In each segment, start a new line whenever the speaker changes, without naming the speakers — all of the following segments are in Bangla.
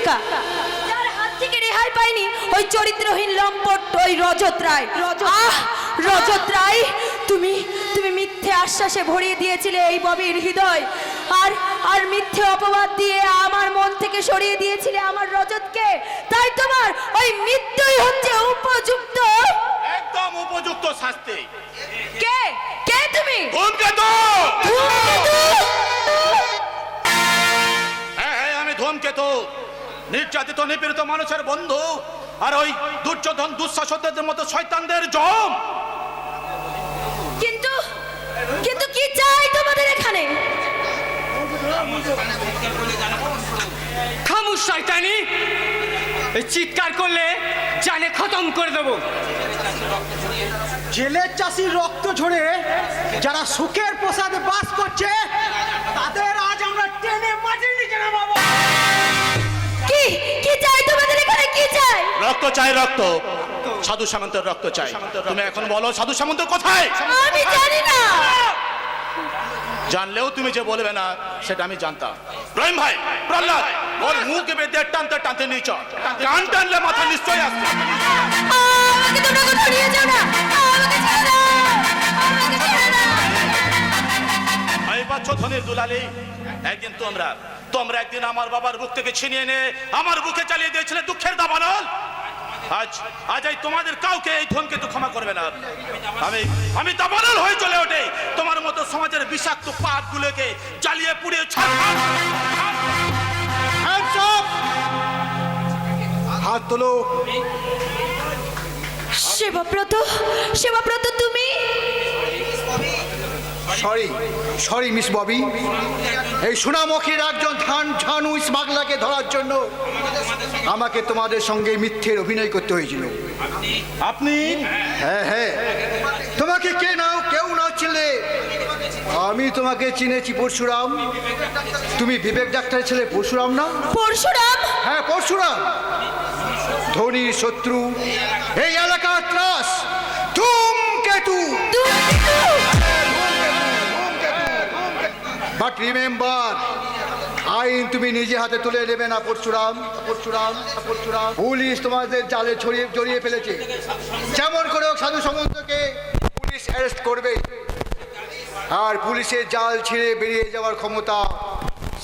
প্রেমিকা, যার হাত থেকে রেহাই পায়নি ওই চরিত্রহীন লম্পট ওই রজত রায়। রজত রায়, তুমি তুমি মিথ্যে আশ্বাসে ভরিয়ে দিয়েছিলে এই ববির হৃদয়, আর আর মিথ্যে অপবাদ দিয়ে আমার মন থেকে সরিয়ে দিয়েছিলে আমার রজতকে। তাই তোমার ওই মৃত্যুই হচ্ছে উপযুক্ত,
একদম উপযুক্ত শাস্তি।
কে কে তুমি?
ধূমকেতু।
ধূমকেতু?
হ্যাঁ, আমি ধূমকেতু, নির্যাতিত নিপীড়িত মানুষের বন্ধু, আর ওই দুর্যোধন দুঃশাসকদের মতো শয়তানদের জম।
কিন্তু কিন্তু কি চাই তোমাদের এখানে?
খামুশ শয়তানি, এই চিৎকার করলে জানে খতম করে দেবো।
জেলের চাষির রক্ত ঝরে যারা সুখের প্রসাদে বাস করছে তাদের আজ আমরা টেনে মাটির নিচে নামাবো।
কি কি চাই তোমাদের এখানে? কি চাই?
রক্ত চাই, রক্ত। সাধু সামন্তের রক্ত চাই। তুমি এখন বলো সাধু সামন্ত কোথায়?
আমি জানি না।
জানলেও তুমি যে বলবে না সেটা আমি জানতাম। রহিম ভাই, প্রহ্লাদ, ওর মুখ বেঁধে টানতে টানতে নিয়ে চল। কান টানলে মাথা নিশ্চয়ই আসবে।
আমাকে তোমরা কোথাও নিয়ে যাও না, আমাকে ছেড়ে দাও, আমাকে ছেড়ে দাও।
আমি পাচ্ছ ধনের দুলালি, একদিন তোমরা একদিন আমার বাবার বুক থেকে ছিনিয়ে এনে আমার বুকে চালিয়ে দিয়েছিলে দুঃখের দাবানল। আজ এই তোমাদের কাউকে এই ধূমকেতু ক্ষমা করবে না। আমি দাবানল হয়ে চলে ওঠে তোমার মতো সমাজের বিষাক্ত পাপগুলোকে জ্বালিয়ে পুড়িয়ে
হাত তোলো।
সেবাব্রত তুমি?
সরি মিস ববি, এই সোনামুখীর একজন ঝানু স্মাগলারকে ধরার জন্য আমাকে তোমাদের সঙ্গে মিথ্যের অভিনয় করতে হয়েছিল।
আপনি?
হ্যাঁ, তোমাকে কেউ না চিনলে আমি তোমাকে চিনেছি পরশুরাম। তুমি বিবেক ডাক্তারের ছেলে পরশুরাম না?
পরশুরাম?
হ্যাঁ, পরশুরাম, ধনীর শত্রু, এই এলাকার ত্রাস, ধূমকেতু। বাট রিমেম্বার, আইন তুমি নিজে হাতে তুলে নেবে না পরশুরাম। পুলিশ তোমাদের জালে জড়িয়ে ফেলেছে। যেমন করে হোক সাধু সামন্তকে পুলিশ অ্যারেস্ট করবে, আর পুলিশের জাল ছিঁড়ে বেরিয়ে যাওয়ার ক্ষমতা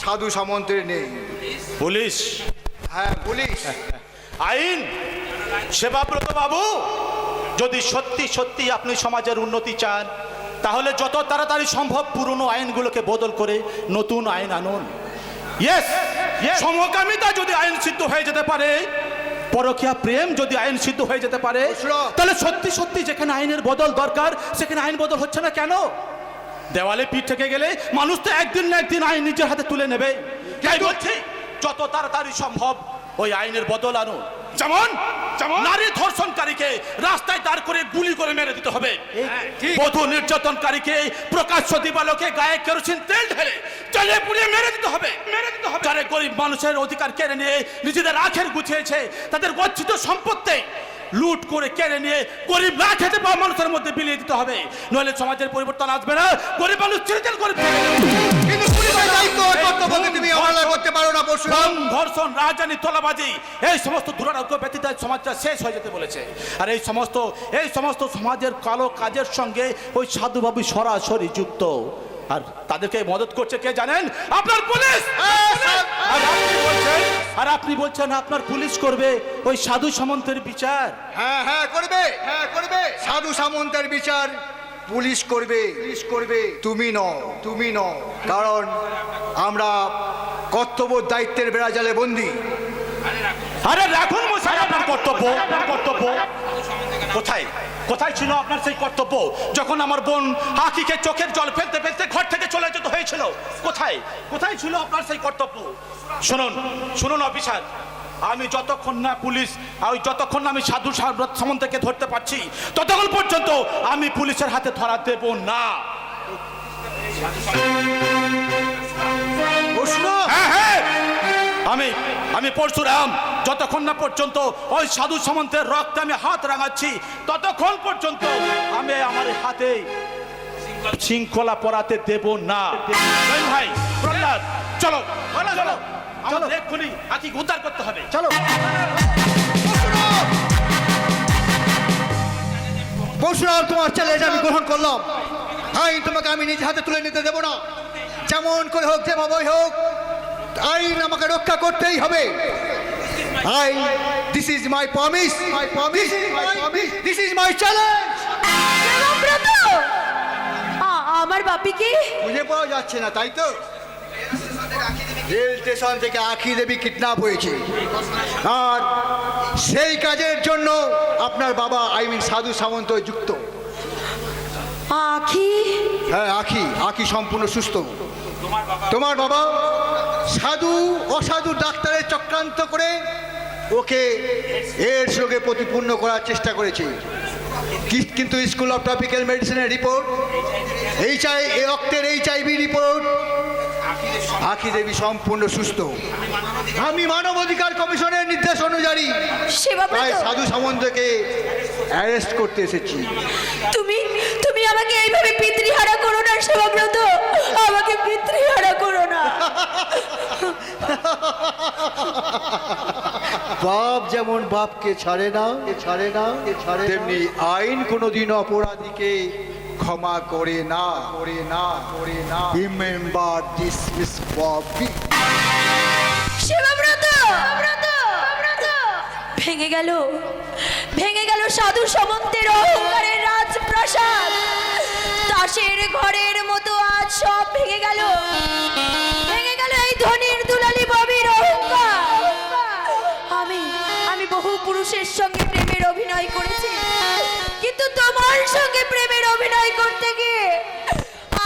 সাধু সামন্তের নেই।
পুলিশ?
হ্যাঁ, পুলিশ।
আইন? সেবাব্রত বাবু, যদি সত্যি সত্যি আপনি সমাজের উন্নতি চান তাহলে যত তাড়াতাড়ি সম্ভব পুরনো আইনগুলোকে বদল করে নতুন আইন আনুন। ইয়েস, সমকামিতা যদি আইন সিদ্ধ হয়ে যেতে পারে, পরকীয়া প্রেম যদি আইন সিদ্ধ হয়ে যেতে পারে, তাহলে সত্যি সত্যি যেখানে আইনের বদল দরকার সেখানে আইন বদল হচ্ছে না কেন? দেওয়ালে পিঠ থেকে গেলে মানুষ তো একদিন না একদিন আইন নিজের হাতে তুলে নেবে। তাই বলছি যত তাড়াতাড়ি সম্ভব ওই আইনের বদল আনুন। যেমন নারী ধর্ষণকারীকে রাস্তায় দাঁড় করে গুলি করে মেরে দিতে হবে, বধূ নির্যাতনকারীকে প্রকাশ্য দিবালোকে গায়ে কেরোসিন তেল ঢেলে জ্বালিয়ে পুড়িয়ে মেরে দিতে হবে। যারা গরিব মানুষের অধিকার কেড়ে নিয়ে নিজেদের আখের গুছিয়েছে, তাদের গচ্ছিত সম্পত্তি লুট করে কেড়ে নিয়ে গরিব না খেতে পাওয়া মানুষের মধ্যে বিলিয়ে দিতে হবে, নইলে সমাজের পরিবর্তন আসবে না। গরিব মানুষ চিরদিন গরিব থাকবে।
কিন্তু পুলিশের দায়িত্ব ও কর্তব্যকে তুমি অবহেলা করতে পারো না পরশুরাম।
ধর্ষণ, রাজধানী, তোলাবাজি, এই সমস্ত দুরারোগ্য ব্যতীত সমাজটা শেষ হয়ে যেতে বলেছে। আর এই সমস্ত সমাজের কালো কাজের সঙ্গে ওই সাধুবাবু সরাসরি যুক্ত, আর তাদেরকে মদত করছে কে জানেন? আপনার পুলিশ। আর আপনি বলছেন আপনার পুলিশ করবে ওই সাধু সামন্তের বিচার?
হ্যাঁ, করবে। সাধু সামন্তের বিচার পুলিশ করবে, তুমি নও। কারণ আমরা কর্তব্য দায়িত্বের বেড়াজালে বন্দী।
আরে রাখুন মশাই আপনার কর্তব্য। কোথায় ছিল আপনার সেই কর্তব্য যখন আমার বোন আঁখিকে চোখের জল ফেলতে ফেলতে ঘর থেকে চলে যেতে হয়েছিল? কোথায় ছিল আপনার সেই কর্তব্য? শুনুন অফিসার, আমি যতক্ষণ না আমি সাধু সামন্তকে ধরতে পারছি ততক্ষণ পর্যন্ত আমি পুলিশের হাতে ধরা দেব না। হ্যাঁ, আমি পরশুরাম, যতক্ষণ না পর্যন্ত ওই সাধু সামন্তের রক্তে আমি হাত রাঙাচ্ছি ততক্ষণ পর্যন্ত আমি আমার হাতে শৃঙ্খলা পরাতে দেব না। ভাই প্রহ্লাদ, চলো। আমাদের এক্ষুনি আখিকে উদ্ধার করতে হবে।
চলো পরশুরাম, তোমার চ্যালেঞ্জ আমি গ্রহণ করলাম। আইন তোমাকে আমি নিজে হাতে তুলে নিতে দেবো না। যেমন করে হোক, যেভাবেই হোক, আইন আমাকে রক্ষা করতেই হবে। আইন, this is my promise, this is my challenge.
Debabrata, আমার বাপিকে
বুঝে পাওয়া যাচ্ছে না, তাই তো? রেল স্টেশন থেকে আখি দেবী কিডন্যাপ হয়েছে, আর সেই কাজের জন্য আপনার বাবা সাধু সামন্ত যুক্ত।
আখি?
হ্যাঁ, আখি সম্পূর্ণ সুস্থ। তোমার বাবা অসাধু ডাক্তারের চক্রান্ত করে ওকে এর সঙ্গে প্রতিপূর্ণ করার চেষ্টা করেছে, কিন্তু স্কুল অফ ট্রপিক্যাল মেডিসিনের রিপোর্ট, রক্তের HIV রিপোর্ট, আখি দেবী সম্পূর্ণ সুস্থ। আমি মানবাধিকার কমিশনের নির্দেশ অনুযায়ী তাই সাধু সামন্তকে অ্যারেস্ট করতে এসেছি।
তুমি আমাকে এইভাবে পিতৃহারা করো না সেবাব্রত, আমাকে পিতৃহারা করো না।
বাপ যেমন বাপকে ছাড়ে না, তেমনি আইন কোনোদিন অপরাধীকে ক্ষমা করে না। Remember this is Bobby.
Sebabrata, ভেঙে গেল সাধু সামন্তের অহংকারের রাজপ্রাসাদ। তাসের ঘরের মতো আজ সব ভেঙে গেল এই ধনির দুলালি ববির অহংকার। আমি বহু পুরুষের সঙ্গে প্রেমের অভিনয় করেছি, কিন্তু তোমার সঙ্গে প্রেমের অভিনয় করতে গিয়ে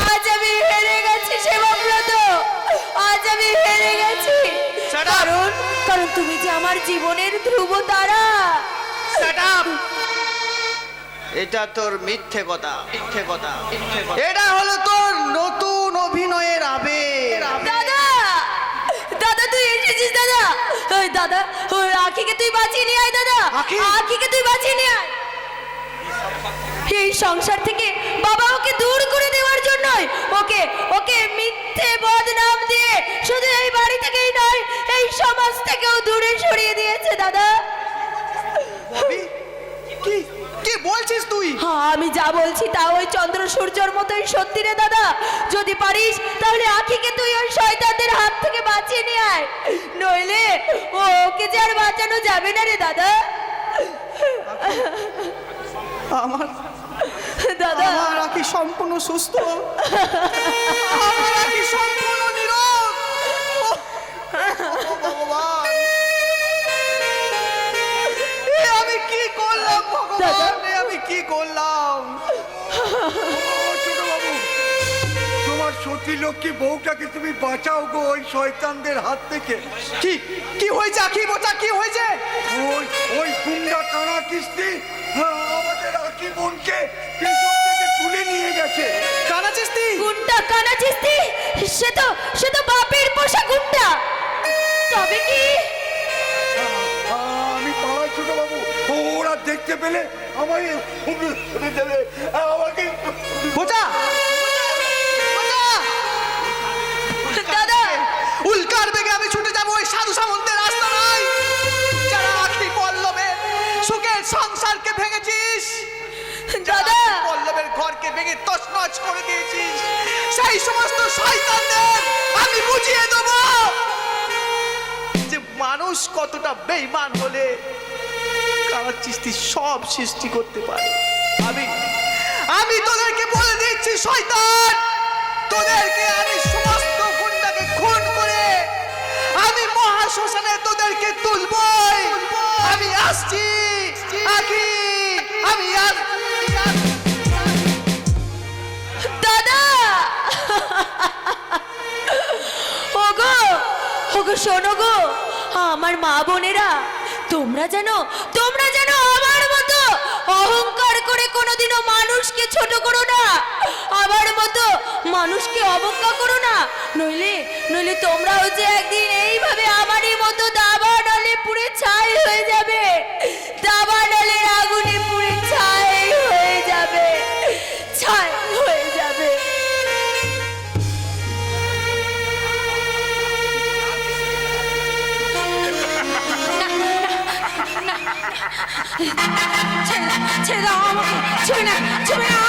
আজ আমি হেরে গেছি সেবাব্রত, আজ আমি হেরে গেছি। কারণ তুমি যে আমার জীবনের ধ্রুব তারা।
এটা তোর মিথ্যে কথা। এটা হলো তোর নতুন অভিনয়ের আবেগ।
দাদা তুই এসেছিস দাদা। ওই দাদা, ওই আখিকে তুই বাঁচিয়ে নিয়ে আয় দাদা, আখিকে তুই বাঁচিয়ে নিয়ে আয়। এই সংসার থেকে বাবা ওকে দূর করে দেওয়ার জন্যই ওকে মিথ্যে বদনাম দিয়ে শুধু এই বাড়ি থেকেই নয়, এই সমাজ থেকেও দূরে সরিয়ে দিয়েছে দাদা।
কি বলছিস তুই?
হ্যাঁ, আমি যা বলছি তা ওই চন্দ্র সূর্যর মতোই সত্যি রে দাদা। যদি পারিস তাহলে আখিকে তুই ওই শয়তানদের হাত থেকে বাঁচিয়ে নিয়ে আয়, নইলে ওকে যে আর বাঁচানো যাবে না রে দাদা। দাদা,
আমার আখি সম্পূর্ণ সুস্থ, আমার আখি সম্পূর্ণ নীরব। ভগবান, আমি কি করলাম ভগবান, আমি কি করলাম?
ছোট বাবু, তোমার সতী লক্ষ্মী বউটাকে তুমি বাঁচাও গো ওই শয়তানদের হাত থেকে।
কি হয়েছে আখি বোঝা, কি হয়েছে?
ওই গুন্ডা কানা কিস্তি আমাদের আখি বোনকে পেছন থেকে তুলে নিয়ে গেছে।
কানা চিস্তি?
কানা চিস্তি? সে তো বাপের পোষা গুন্ডা। তবে কি
আমি পাড়ায় ছোট বাবু, ওরা দেখতে পেলে আমাকে
বোঝা
দাদা,
উল্কার বেগে আমি ছুটে যাবো ওই সাধু সামন্তের রাস্তা নয়, যারা আখি পল্লবের সুখের সংসারকে ভেঙেছিস,
দাদা,
পল্লবের ঘরকে ভেঙে তছনছ করে দিয়েছিস, সেই সমস্ত শয়তানদের আমি বুঝিয়ে দেবো যে মানুষ কতটা বেঈমান হলে কানা চিস্তি সব সৃষ্টি করতে পারে। আমি তোদেরকে বলে দিচ্ছি শয়তান, তোদেরকে আমি সমস্ত গুন্ডাকে খুন করে আমি মহাশ্মশানে তোদেরকে তুলবই। আমি আসছি আখি, আমি
দাদা। ওগো শোনো গো, আমার মা বোনেরা, তোমরা যেন আমার মতো অহংকার করে কোনোদিনও মানুষকে ছোট করো না, আমার মতো মানুষকে অবজ্ঞা করো না, নইলে তোমরাও যে একদিন এইভাবে আমারই মতো দাবানলে পুড়ে ছাই হয়ে যাবে, দাবানলের আগুনে পুড়ে ছাই হয়ে যাবে। ছুবে না,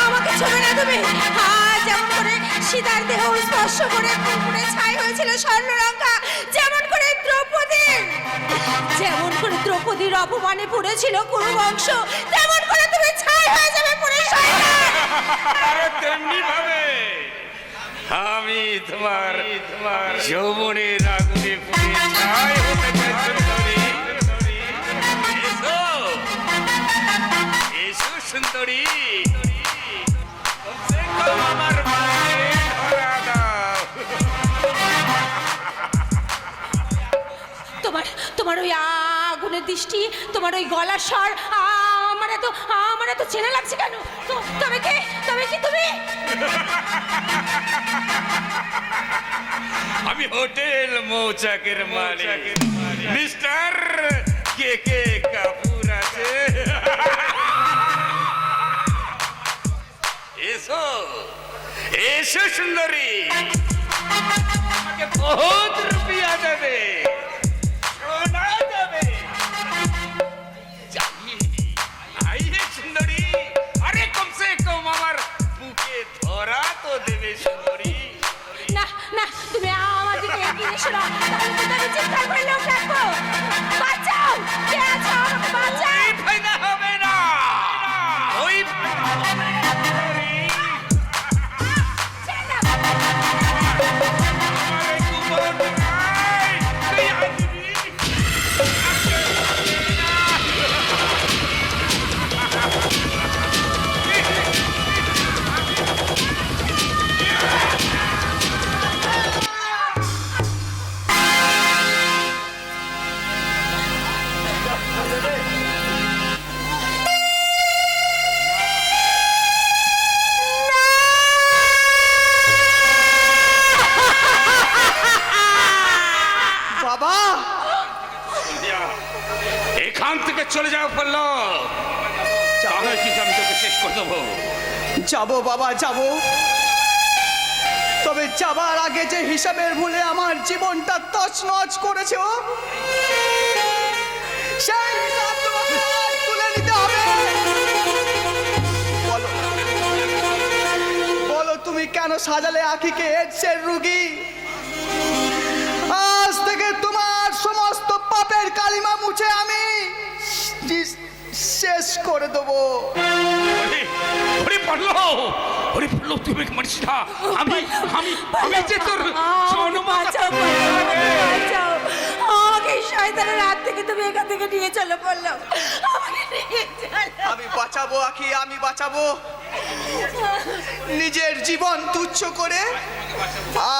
আমাকে ছুবে না তুমি। যেমন করে সীতার দেহ স্পর্শ করে পুরপুরে ছাই হয়েছিল স্বর্ণলঙ্কা, যেমন করে দ্রৌপদীর অপমানে পুড়েছিল কুরুবংশ, তেমন করে তুমি ছাই হয়ে যাবে পুরে শয়তান।
আরে তেমনি ভাবে আমি তোমার যৌবনের আগুনে পুড়ে ছাই হতে চাই সুন্দরী। এসো এসো সুন্দরী, কমসে কম আমার মাকে ধরা দাও।
তোমার ওই আগুনের দৃষ্টি, তোমার ওই গলার স্বর আমার এত চেনা লাগছে কেন? তবে কি তুমি?
আমি হোটেল মৌচাকের মালিক মিস্টার কে কে কাপুর আছে। এসো এসো সুন্দরী, আমাকে বহুত রুপিয়া দেবে, সোনা দেবে। আইয়ে সুন্দরী, আরে কমসে কম আমার বুকে ধরা তো দেবে সুন্দরী।
না, তুমি আমার দিকে এগিয়ে এসো না, তাহলে তো আমি চিৎকার করে লোক রাখবো। বাঁচাও, কে আছো? আমাকে বাঁচাও।
ফায়দা হবে না, ওই
বাবা,
এখান থেকে চলে যাও বললো, তাহলে কিন্তু আমি তোকে শেষ করে দেবো।
যাবো বাবা, যাবো। তবে যাবার আগে যে হিসাবের ভুলে আমার জীবনটা তছনছ করেছো, সেই হিসাব তোমাকে আজ তুলে নিতে হবে। বলো তুমি কেন সাজালে আখিকে এডসের রুগী? আজ থেকে তোমার সমস্ত পাপের কালিমা মুছে আমি শেষ করে দেবো।
ওরে পড়লো, তুমি মারিস না। আমি যে তোর
বাঁচাও, আমাকে এই শয়তানের হাত থেকে তুমি এখান থেকে নিয়ে চলো বললো। আমাকে নিয়ে চলো।
আমি বাঁচাবো আখি, আমি বাঁচাবো। নিজের জীবন তুচ্ছ করে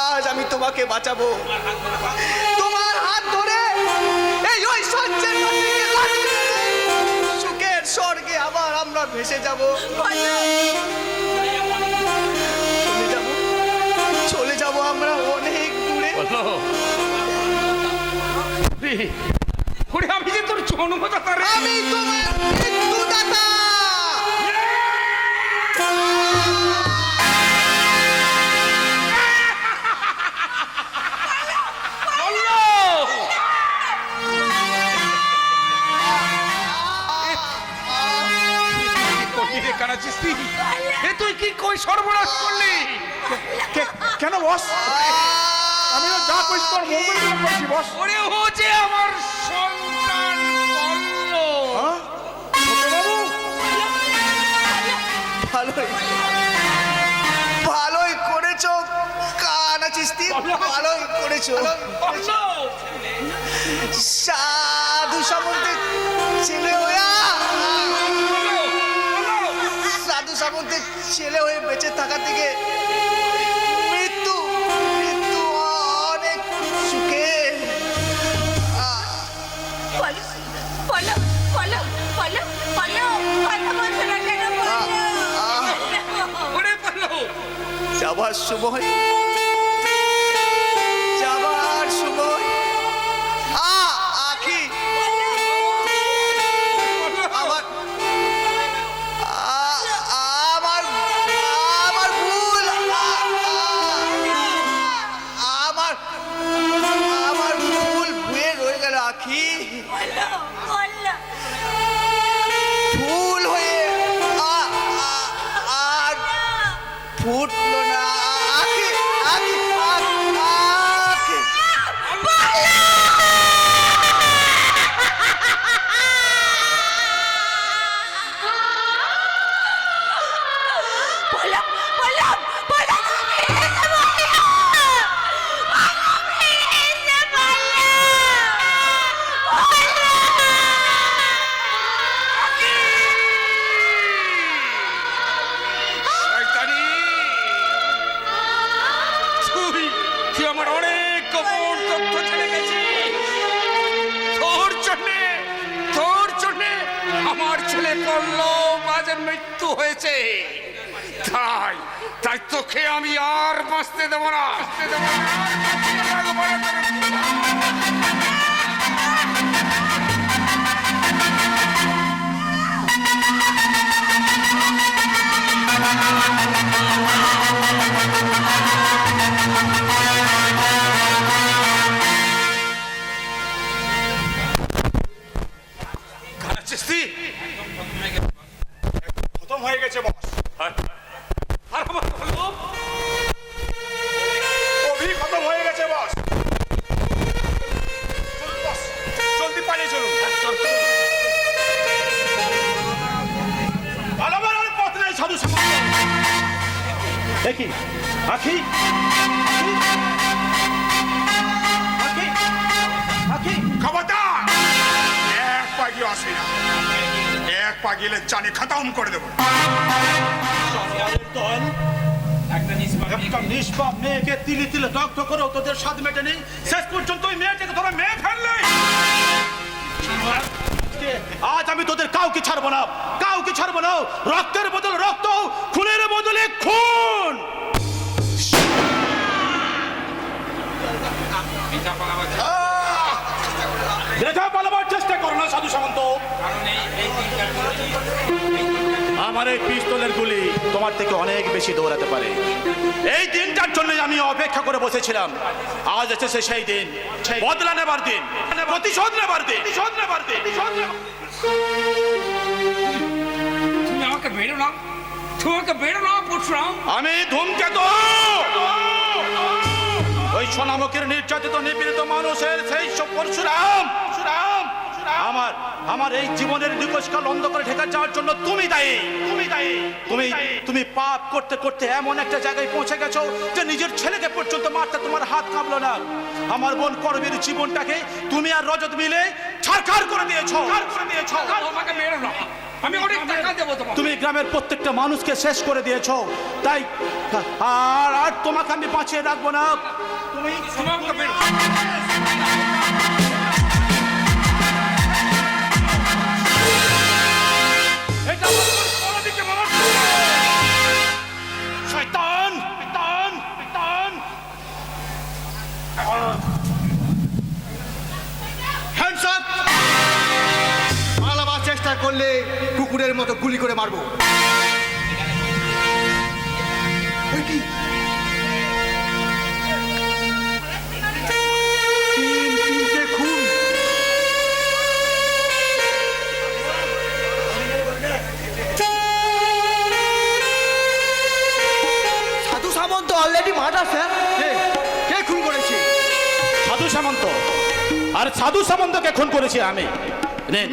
আজ আমি তোমাকে বাঁচাবো। তোমার হাত ধরে এই ঐশ্বর্যের নদীকে লাথি মেরে সুখের স্বর্গে আবার আমরা ভেসে যাব। চলে যাব আমরা অনেক দূরে।
আমি যে তোর জন্মদাতা রে,
আমি তোমার মৃত্যুদাতা।
তুই কি কই সর্বনাশ করলি?
কেন বস? আমি যা কইছি তোর মঙ্গল করে কইছি বস।
ওরে ও যে আমার সন্তান বললো।
বাবু
ভালোই করেছো কানা চিস্তি, ভালোই করেছো। সাধু সামন্তের ছেলে হয়ে বেঁচে থাকা থেকে মৃত্যু অনেক সুখে। যাবার সময় আখি আমার ভুল, আমার ভুল ভুয়ে রয়ে গেল আখি। ভুল হয়ে
আমার ছেলে পড়ল মাঝে মৃত্যু হয়েছে, তাই তাই তোকে আমি আর বাঁচতে দেবো না, বাঁচতে দেবো না, আর বাঁচতে দেবো না। চিস্তি খতম হয়ে গেছে বস। আর আমার বলবো অভি খতম হয়ে গেছে বস। চলুন বস, জলদি পালিয়ে চলুন। ভালো ভালো পথ নেই সাধু সামন্ত।
দেখি আখি আখি আখি
খবরদার এক পাগিয়ে আসবি না, এক পাগিলে জানি খতম করে দেবো।
দল একটা নিষ্পাপ মেয়েকে তিলে তিলে দগ্ধ করে তোদের স্বাদ মেটেনি, শেষ পর্যন্ত ওই মেয়েটাকে তোরা মেয়ে ফেললি। আজ আমি তোদের কাউকে ছাড়বো না, কাউকে ছাড়বো না। রক্তের বদল রক্ত, খুনের বদলে খুন। দেখা পালাবার চেষ্টা করো না সাধু সামন্ত। আমার এই পিস্তলের গুলি তোমার থেকে অনেক বেশি দৌড়াতে পারে। এই দিনটার জন্য আমি অপেক্ষা করে বসেছিলাম। আজ এসেছে সেই দিন, বদলা নেবার দিন, প্রতিশোধ নেবার দিন, প্রতিশোধ নেবার দিন।
তুমি আমাকে বেরো না, তুমি আমাকে বেরো না পরশুরাম।
আমি ধূমকেতু, ওই সোনামুখীর নির্যাতিত নিপীড়িত মানুষের সেই সব পরশুরাম। আমার আমার এই জীবনের নিকশকাল অন্ধকারে ঢেকে যাওয়ার জন্য তুমি দায়ী, তুমি দায়ী। তুমি পাপ করতে করতে এমন একটা জায়গায় পৌঁছে গেছো যে নিজের ছেলেকে পর্যন্ত মারতে তোমার হাত কাঁপলো না। আমার বোন করবীর জীবনটাকে তুমি আর রজত মিলে ছারখার করে দিয়েছো।
আমাকে বেরো না, আমি অনেক টাকা দেবো তোমাকে।
তুমি গ্রামের প্রত্যেকটা মানুষকে শেষ করে দিয়েছো, তাই আর তোমাকে আমি বাঁচিয়ে রাখবো না।
তুমি আমাকে বেরো।
এটা আমার দিকে মার।
শয়তান, শয়তান, শয়তান।
Hands up! পালাবার চেষ্টা করলে কুকুরের মতো গুলি করে মারবো। এ কি? তিনটে খুন।
সাধু সামন্ত অলরেডি মার্ডার স্যার।
কে খুন করেছে?
সাধু সামন্ত। আর সাধু সামন্তকে খুন করেছি আমি। নেন,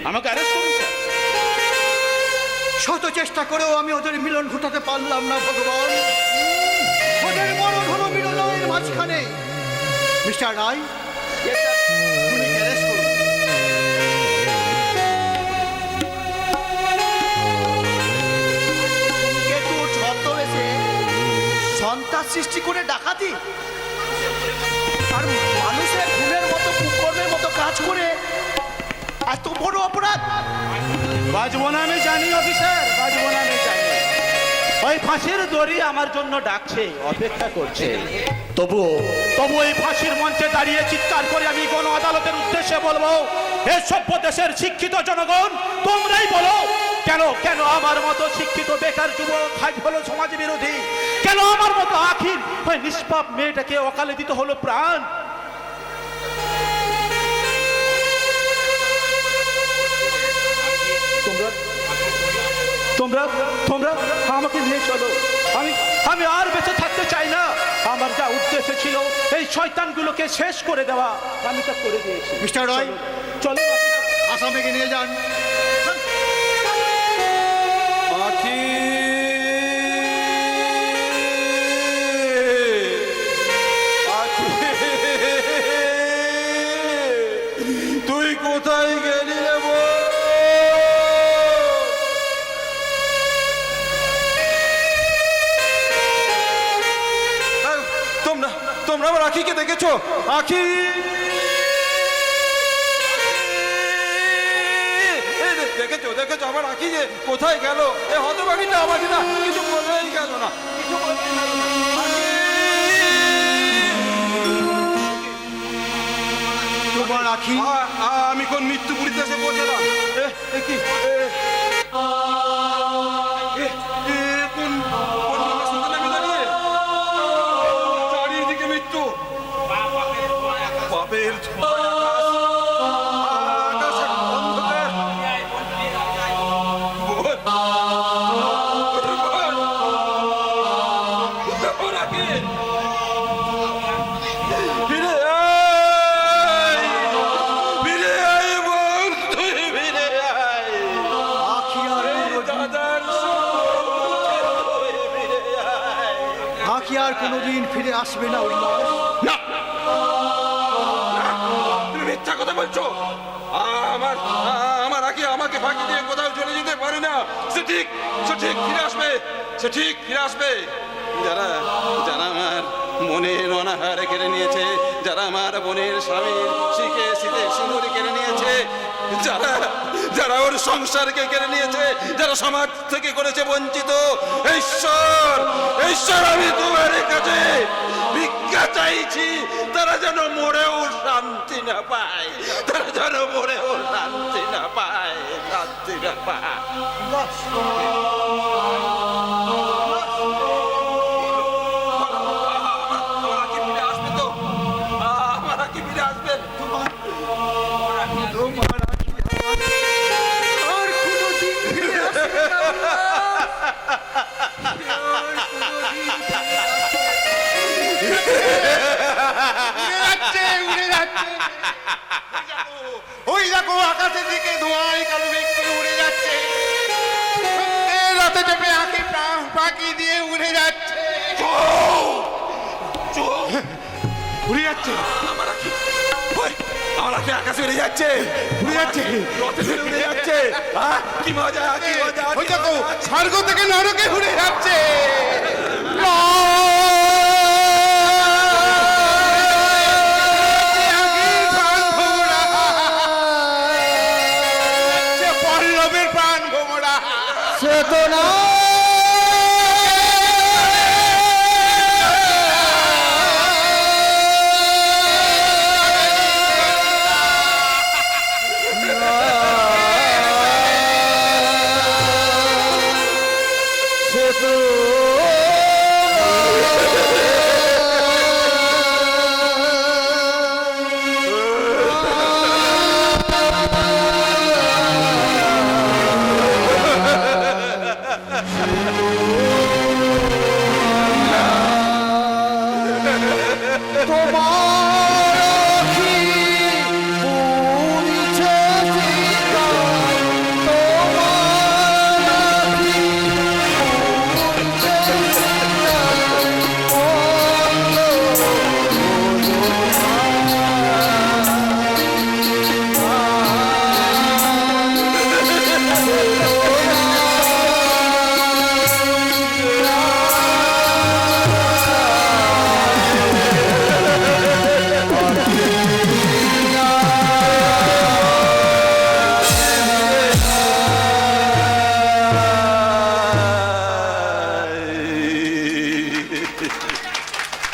আমাকে অ্যারেস্ট করুন স্যার।
শত চেষ্টা করেও আমি ওদের মিলন ঘটাতে পারলাম না ভগবান। ওদের মরণ হলো মিলনের মাঝখানে। মিস্টার রায়, খুনিকে অ্যারেস্ট করুন।
কেতু ছদ্মবেশে সন্ত্রাস সৃষ্টি করে ডাকাতি আর মানুষের খুনের মতো কুকর্মের মতো কাজ করে এত বড় অপরাধ।
বাজবো না আমি জানি অফিসার, বাজবো না আমি জানি। ওই ফাঁসির দড়ি আমার জন্য ডাকছে, অপেক্ষা করছে। তবুও এই ফাঁসির মঞ্চে দাঁড়িয়ে চিৎকার করে আমি গণ আদালতের উদ্দেশ্যে বলবো, এ সভ্য দেশের শিক্ষিত জনগণ, তোমরাই বলো কেন কেন আমার মতো শিক্ষিত বেকার যুবক আজ হলো সমাজ বিরোধী? কেন আমার মতো আখির ওই নিষ্পাপ মেয়েটাকে অকালে দিতে হলো প্রাণ? তোমরা তোমরা আমাকে নিয়ে চলো। আমি আর বেঁচে থাকতে চাই না। আমার যা উদ্দেশ্য ছিল এই শয়তানগুলোকে শেষ করে দেওয়া, আমি তা করে দিয়েছি।
মিস্টার রয়,
চলো
আসামিকে নিয়ে যান।
তুই কোথায় গেলি রে? তোমরা আমার আখিকে দেখেছো? আখি
দেখেছো দেখেছো আমার আঁকি যে কোথায় গেল? এ হতভাগীটা আমাকে না কিছু বলেই গেল না, কিছু বলেই গেল না।
তোমার আখি
আমি কোন মৃত্যু পুরীতে এসে পৌঁছালাম? কি কোন স্থানে আমি দাঁড়িয়ে? চারিদিকে মৃত্যু, পাপের ধোঁয়ায় আকাশ অন্ধকার। ফিরে আয়, ফিরে আয় বোন, তুই ফিরে আয়।
আখি আর
দাদার ফিরে আয়।
আখি আর কোনোদিন ফিরে আসবে না উল্লাস।
না, তুমি মিথ্যা কথা বলছো। আমার আমার আগে আমাকে ফাঁকি দিয়ে কোথাও চলে যেতে পারে না। সে ঠিক ফিরে আসবে, সে ঠিক ফিরে আসবে। যারা যারা আমার মনের অনাহার কেড়ে নিয়েছে, যারা আমার বোনের স্বামীর শিখে শীতে সিঁদুর কেড়ে নিয়েছে, যারা যারা ওর সংসারকে কেড়ে নিয়েছে, যারা সমাজ থেকে করেছে বঞ্চিত, ঈশ্বর ঈশ্বর আমি তোমার কাছে ভিক্ষা চাইছি, তারা যেন মরেও শান্তি না পায়, তারা যেন মরেও শান্তি না পায়, শান্তি না পায়। আমার কি ফিরে আসবে তো? আমার কি ফিরে আসবে?
তোমার আখি আর কোনোদিন ফিরে আসবে না
ওই দেখো আকাশের দিকে ধোঁয়ায় কালো মেঘ করে উড়ে যাচ্ছে, রাতে চেপে আঁকি পাখি দিয়ে উড়ে যাচ্ছে, উড়ে যাচ্ছে।
আমার আখি আকাশে উড়ে যাচ্ছে,
উড়ে যাচ্ছে,
রথে চড়ে উড়ে যাচ্ছে। কি মজা, কি মজা!
ওই দেখো স্বর্গ থেকে নরকে উড়ে যাচ্ছে। পল্লবের প্রাণ ভোমরা
চেতনা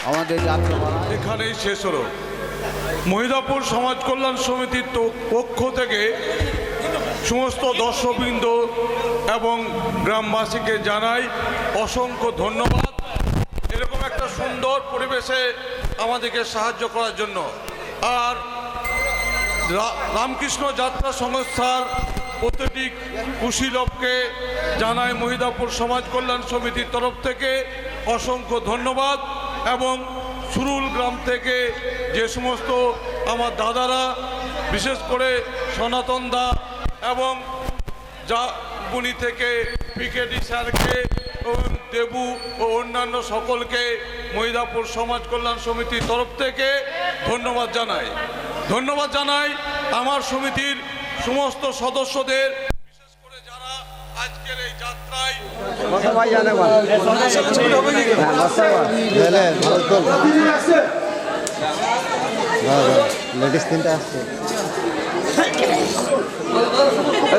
আমাদের যাত্রা
এখানেই শেষ হলো। মহিদাপুর সমাজ কল্যাণ সমিতির পক্ষ থেকে সমস্ত দর্শকবৃন্দ এবং গ্রামবাসীকে জানাই অসংখ্য ধন্যবাদ, এরকম একটা সুন্দর পরিবেশে আমাদেরকে সাহায্য করার জন্য। আর রামকৃষ্ণ যাত্রা সংস্থার প্রতিটি কুশীলবকে জানাই মহিদাপুর সমাজ কল্যাণ সমিতির তরফ থেকে অসংখ্য ধন্যবাদ। এবং সুরুল গ্রাম থেকে যে সমস্ত আমার দাদারা, বিশেষ করে সনাতন দা এবং বুনি থেকে পিকেডি স্যারকে এবং দেবু ও অন্যান্য সকলকে মহিদাপুর সমাজ কল্যাণ সমিতির তরফ থেকে ধন্যবাদ জানাই। ধন্যবাদ জানাই আমার সমিতির সমস্ত সদস্যদের, বিশেষ করে যারা আজকের এই যাত্রায়
লেডিস তিনটা আসছে।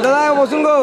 দাদা বসুন গো।